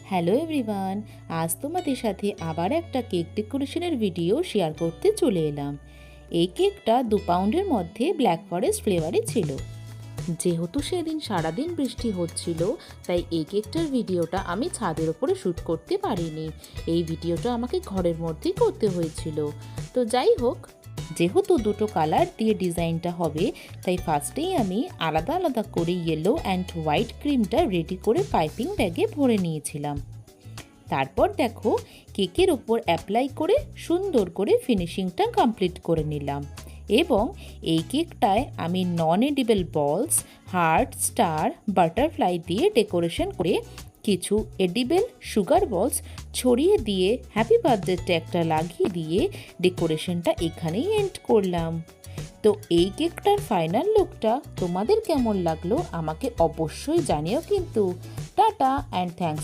Hello everyone, আজ তোমাদের সাথে আবার একটা কেক ডেকোরেশনের ভিডিও শেয়ার করতে চলে এলাম। এই কেকটা 2 পাউন্ডের মধ্যে ব্ল্যাক ফরেস্ট ফ্লেভারে ছিল। যেহেতু সেদিন সারাদিন বৃষ্টি হচ্ছিল, তাই এই কেকটার ভিডিওটা আমি ছাদের ওপরে শ্যুট করতে পারিনি। এই ভিডিওটা আমাকে ঘরের মধ্যেই করতে হয়েছিল। তো যাই হোক, যেহেতু দুটো কালার দিয়ে ডিজাইনটা হবে, তাই ফার্স্টেই আমি আলাদা আলাদা করে ইয়েলো অ্যান্ড হোয়াইট ক্রিমটা রেডি করে পাইপিং ব্যাগে ভরে নিয়েছিলাম। তারপর দেখো, কেকের ওপর অ্যাপ্লাই করে সুন্দর করে ফিনিশিংটা কমপ্লিট করে নিলাম। এবং এই কেকটায় আমি নন এডিবল বলস, হার্ট, স্টার, বাটারফ্লাই দিয়ে ডেকোরেশন করে কিছু এডিবল সুগার বলস ছড়িয়ে দিয়ে হ্যাপি বার্থডে ট্যাগটা লাগিয়ে দিয়ে ডেকোরেশনটা এখানেই এন্ড করলাম। তো এই কেকটার ফাইনাল লুকটা তোমাদের কেমন লাগলো আমাকে অবশ্যই জানিও কিন্তু। Tata and thanks.